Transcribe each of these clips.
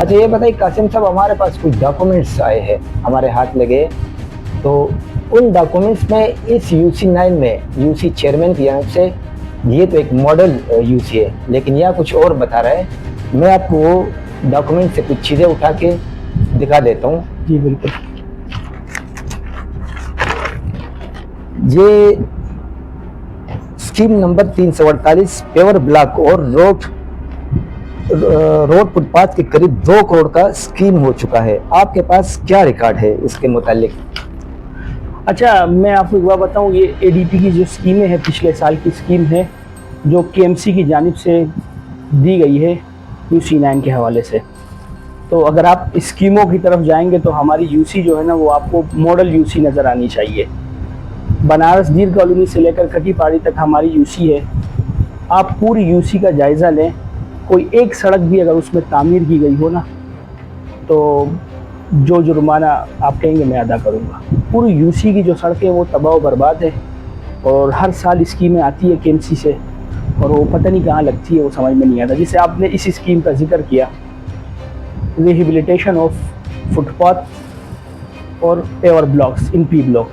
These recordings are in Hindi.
अच्छा ये बताइए कासिम साहब, हमारे पास कुछ डॉक्यूमेंट्स आए हैं, हमारे हाथ लगे, तो उन डॉक्यूमेंट्स में इस UC9 में यूसी चेयरमैन की तरफ से ये तो एक मॉडल यूसी है, लेकिन यह कुछ और बता रहा है। मैं आपको वो डॉक्यूमेंट से कुछ चीज़ें उठा के दिखा देता हूँ। जी बिल्कुल। ये स्कीम नंबर 348 पेवर ब्लॉक और रोड फुटपाथ के करीब 2 करोड़ का स्कीम हो चुका है। आपके पास क्या रिकॉर्ड है इसके मुतालिक? अच्छा, मैं आपको एक बार बताऊं, ये ADP की जो स्कीमें हैं पिछले साल की स्कीम है जो KMC की जानिब से दी गई है UC9 के हवाले से। तो अगर आप स्कीमों की तरफ जाएंगे तो हमारी UC जो है ना वो आपको मॉडल UC नज़र आनी चाहिए। बनारस दीर कॉलोनी से लेकर कटी पहाड़ी तक हमारी UC है। आप पूरी UC का जायज़ा लें, कोई एक सड़क भी अगर उसमें तामीर की गई हो ना तो जो जुर्माना आप कहेंगे मैं अदा करूँगा। पूरी UC की जो सड़कें वो तबाह बर्बाद है और हर साल स्कीमें आती है KMC से और वो पता नहीं कहाँ लगती है, वो समझ में नहीं आता। जिससे आपने इस स्कीम का जिक्र किया, रिहेबिलिटेशन ऑफ फुटपाथ और paver blocks in P block,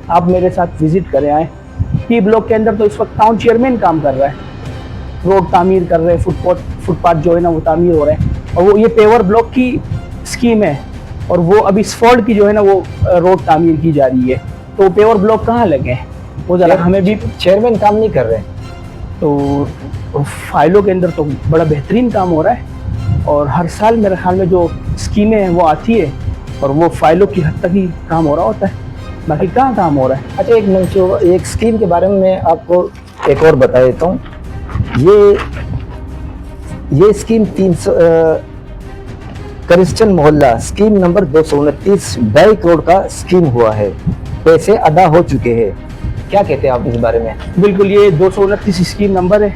आप मेरे साथ विज़िट करें आए। P ब्लॉक के अंदर तो इस वक्त टाउन चेयरमैन काम कर रहा है, रोड तामीर कर रहे हैं, फुटपाथ जो है ना वो तामीर हो रहे हैं, और वो ये पेवर ब्लॉक की स्कीम है और वो अभी स्फॉल्ट की जो है ना वो रोड तामीर की जा रही है। तो पेवर ब्लॉक कहाँ लगे हैं वो ज़रा हमें भी, चेयरमैन काम नहीं कर रहे हैं तो फाइलों के अंदर तो बड़ा बेहतरीन काम हो रहा है और हर साल मेरे ख्याल में जो स्कीमें हैं वो आती है और वो फाइलों की हद तक ही काम हो रहा होता है, बाकी कहाँ काम हो रहा है। अच्छा, एक स्कीम के बारे में मैं आपको एक और बता देता हूँ। ये स्कीम 300 क्रिश्चियन मोहल्ला स्कीम नंबर 229 2.5 करोड़ का स्कीम हुआ है, पैसे अदा हो चुके हैं। क्या कहते हैं आप इस बारे में? बिल्कुल, ये 229 स्कीम नंबर है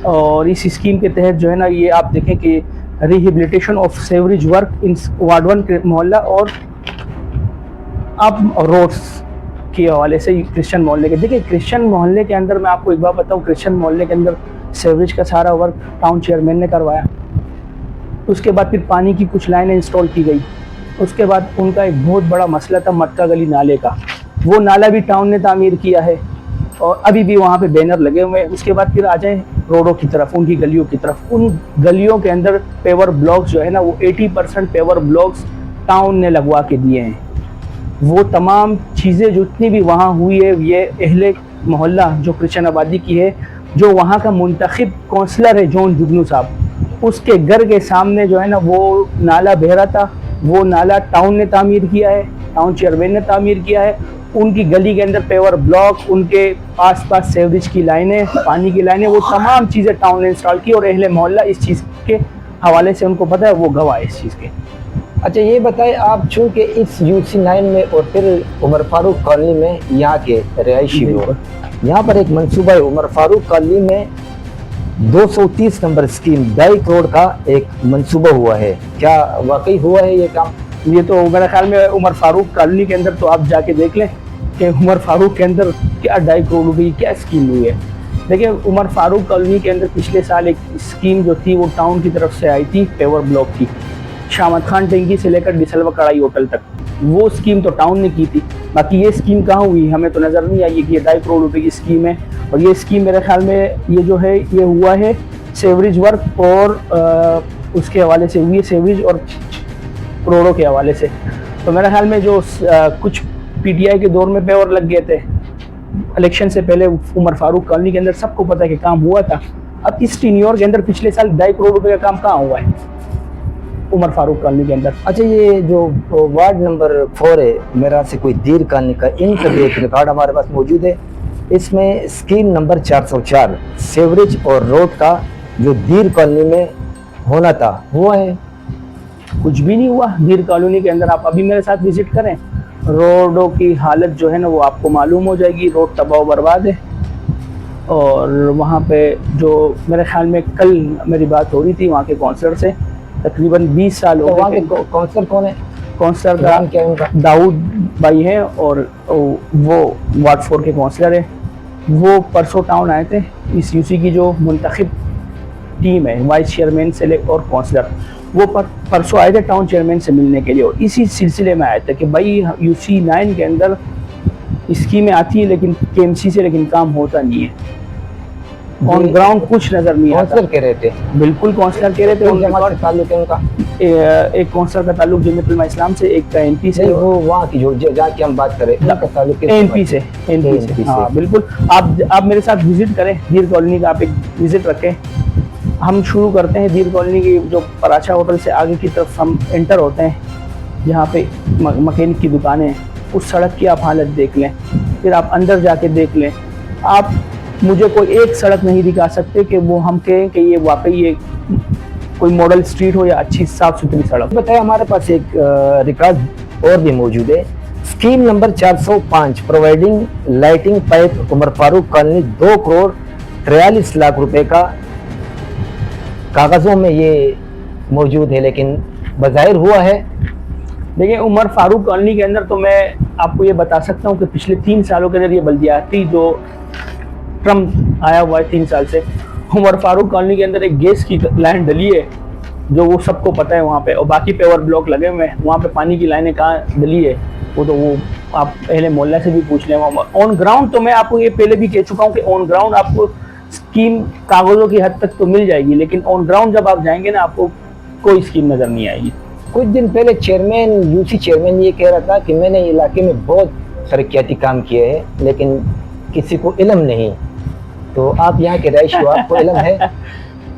और इस स्कीम के तहत जो है ना ये आप देखें कि rehabilitation of sewerage work in ward 1 मोहल्ला और आप रोड्स के हवाले से क्रिश्चियन मोहल्ले के, देखिए क्रिश्चियन मोहल्ले के अंदर मैं आपको एक बात बताऊँ, क्रिश्चियन मोहल्ले के अंदर सेवरेज का सारा वर्क टाउन चेयरमैन ने करवाया। उसके बाद फिर पानी की कुछ लाइनें इंस्टॉल की गई। उसके बाद उनका एक बहुत बड़ा मसला था मटका गली नाले का, वो नाला भी टाउन ने तामीर किया है और अभी भी वहाँ पे बैनर लगे हुए हैं। उसके बाद फिर आ जाए रोडों की तरफ, उनकी गलियों की तरफ, उन गलियों के अंदर पेवर ब्लॉक्स जो है ना वो 80% पेवर ब्लॉक्स टाउन ने लगवा के दिए हैं। वो तमाम चीज़ें जितनी भी वहाँ हुई है, ये अहले मोहल्ला जो क्रिश्चियन आबादी की है, जो वहाँ का मुंतखब कौंसलर है जॉन जुगनू साहब, उसके घर के सामने जो है ना वो नाला बह रहा था, वो नाला टाउन ने तामीर किया है, टाउन चेयरमैन ने तामीर किया है। उनकी गली के अंदर पेवर ब्लॉक, उनके आसपास सेवरेज की लाइनें, पानी की लाइनें, वो तमाम चीज़ें टाउन ने इंस्टॉल की और अहले मोहल्ला इस चीज़ के हवाले से उनको पता है, वो गवाह है इस चीज़ के। अच्छा ये बताएं आप, चूँकि इस UC9 में और फिर उमर फारूक कॉलोनी में यहाँ के रिहायशी लोग, यहाँ पर एक मनसूबा है उमर फारूक कॉलोनी में 230 नंबर स्कीम 2.5 करोड़ का एक मंसूबा हुआ है, क्या वाकई हुआ है ये काम? ये तो मेरे ख्याल में उमर फारूक कॉलोनी के अंदर तो आप जाके देख लें कि उमर फारूक के अंदर क्या 2.5 करोड़ रुपये की क्या स्कीम हुई है। देखिए उमर फारूक कॉलोनी के अंदर पिछले साल एक स्कीम जो थी वो टाउन की तरफ से आई थी, पेवर ब्लॉक की, शामत खान टेंकी से लेकर डिसलवा कढ़ाई होटल तक, वो स्कीम तो टाउन ने की थी। बाकी ये स्कीम कहाँ हुई हमें तो नज़र नहीं आई कि ये 2.5 करोड़ रुपये की स्कीम है। और ये स्कीम मेरे ख्याल में ये जो है ये हुआ है सेवरेज वर्क और उसके हवाले से हुई है, सेवरेज और रोडों के हवाले से। तो मेरे ख्याल में जो कुछ PTI के दौर में पेवर लग गए थे इलेक्शन से पहले उमर फारूक कॉलोनी के अंदर, सबको पता है कि काम हुआ था। अब इस टीनियोर के अंदर पिछले साल 2.5 करोड़ रुपये का काम कहाँ हुआ है उमर फारूक कॉलोनी के अंदर? अच्छा ये जो वार्ड नंबर 4 है मेरा से कोई दीर कॉलोनी का, इनका भी एक रिकॉर्ड हमारे पास मौजूद है। इसमें स्कीम नंबर 404 सेवरेज और रोड का जो दीर कॉलोनी में होना था हुआ है? कुछ भी नहीं हुआ दीर कॉलोनी के अंदर। आप अभी मेरे साथ विजिट करें, रोडों की हालत जो है ना वो आपको मालूम हो जाएगी, रोड तबाह बर्बाद है। और वहाँ पे जो मेरे ख्याल में कल मेरी बात हो रही थी वहाँ के काउंसलर से, तकरीबन 20 साल हो गए। वहाँ के काउंसलर कौन है? काउंसलर नाम क्या है उनका? दाऊद भाई हैं और वो वार्ड 4 के काउंसलर हैं। वो परसों टाउन आए थे, इस UC की जो मुंतखब टीम है वाइस चेयरमैन से लेकर और काउंसलर, वो परसों आए थे टाउन चेयरमैन से मिलने के लिए, और इसी सिलसिले में आए थे कि भाई यूसी 9 के अंदर स्कीमें आती है लेकिन केएमसी से लेकिन काम होता नहीं है, ऑन ग्राउंड कुछ नजर नहीं आता। काउंसलर कह रहे थे, बिल्कुल काउंसलर कह रहे थे। कौन जमात से ताल्लुक है उनका? एक काउंसलर का ताल्लुक जमीयत उलमा इस्लाम से, एक का एनपी से। नहीं, वो वहाँ की जो जहाँ की हम बात करें उनका ताल्लुक एनपी से, एनपी से, हाँ बिल्कुल। आप मेरे साथ विजिट करें दीर कॉलोनी का, आप एक विजिट रखें। हम शुरू करते हैं दीर कॉलोनी की जो पराचा होटल से आगे की तरफ हम एंटर होते हैं, जहाँ पे मकैनिक की दुकानें हैं, उस सड़क की आप हालत देख लें, फिर आप अंदर जाके देख लें। आप मुझे कोई एक सड़क नहीं दिखा सकते कि वो हम कहें कि ये वाकई ये कोई मॉडल स्ट्रीट हो या अच्छी साफ सुथरी सड़क। बताया हमारे पास एक रिकॉर्ड और भी मौजूद है। Scheme number 405 providing lighting pipe Umar Farooq colony 2 crore 43 lakh रुपए का कागजों में ये मौजूद है, लेकिन बज़ाहिर हुआ है। देखिए उमर फारूक कॉलोनी के अंदर तो मैं आपको ये बता सकता हूँ कि पिछले 3 सालों के अंदर ये बल्दियाती जो ट्रम्प आया हुआ है 3 साल से, उमर फारूक कॉलोनी के अंदर एक गैस की लाइन डली है जो वो सबको पता है वहाँ पे, और बाकी पेवर ब्लॉक लगे हुए हैं। वहाँ पे पानी की लाइनें कहाँ डली है वो आप पहले मोहल्ला से भी पूछ लें। ऑन ग्राउंड तो मैं आपको ये पहले भी कह चुका हूँ कि ऑन ग्राउंड आपको स्कीम कागजों की हद तक तो मिल जाएगी, लेकिन ऑन ग्राउंड जब आप जाएंगे ना आपको कोई स्कीम नजर नहीं आएगी। कुछ दिन पहले यूसी चेयरमैन ये कह रहा था कि मैंने इलाके में बहुत तरक्याती काम किए हैं लेकिन किसी को इल्म नहीं। तो आप यहाँ के रहायशी हो, आपको इल्म है?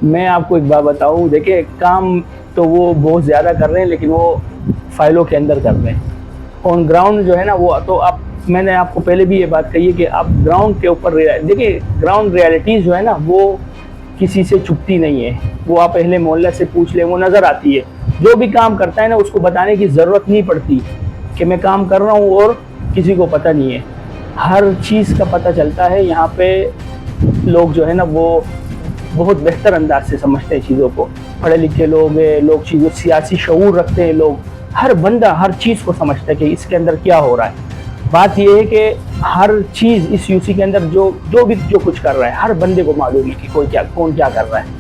मैं आपको एक बात बताऊँ, देखिए काम तो वो बहुत ज़्यादा कर रहे हैं लेकिन वो फाइलों के अंदर कर रहे हैं। ऑन ग्राउंड जो है ना वो तो आप, मैंने आपको पहले भी ये बात कही है कि आप ग्राउंड के ऊपर देखिए ग्राउंड रियलिटीज़ जो है ना वो किसी से छुपती नहीं है। वो आप पहले मोहल्ला से पूछ लें, वो नज़र आती है। जो भी काम करता है ना उसको बताने की ज़रूरत नहीं पड़ती कि मैं काम कर रहा हूँ और किसी को पता नहीं है। हर चीज़ का पता चलता है। यहाँ पे लोग जो है ना वो बहुत बेहतर अंदाज से समझते हैं चीज़ों को। पढ़े लिखे लोग हैं, लोग चीज़ों सियासी शऊर रखते हैं, लोग हर बंदा हर चीज़ को समझता है कि इसके अंदर क्या हो रहा है। बात यह है कि हर चीज़ इस यूसी के अंदर जो कुछ कर रहा है हर बंदे को मालूम है कि कौन क्या कर रहा है।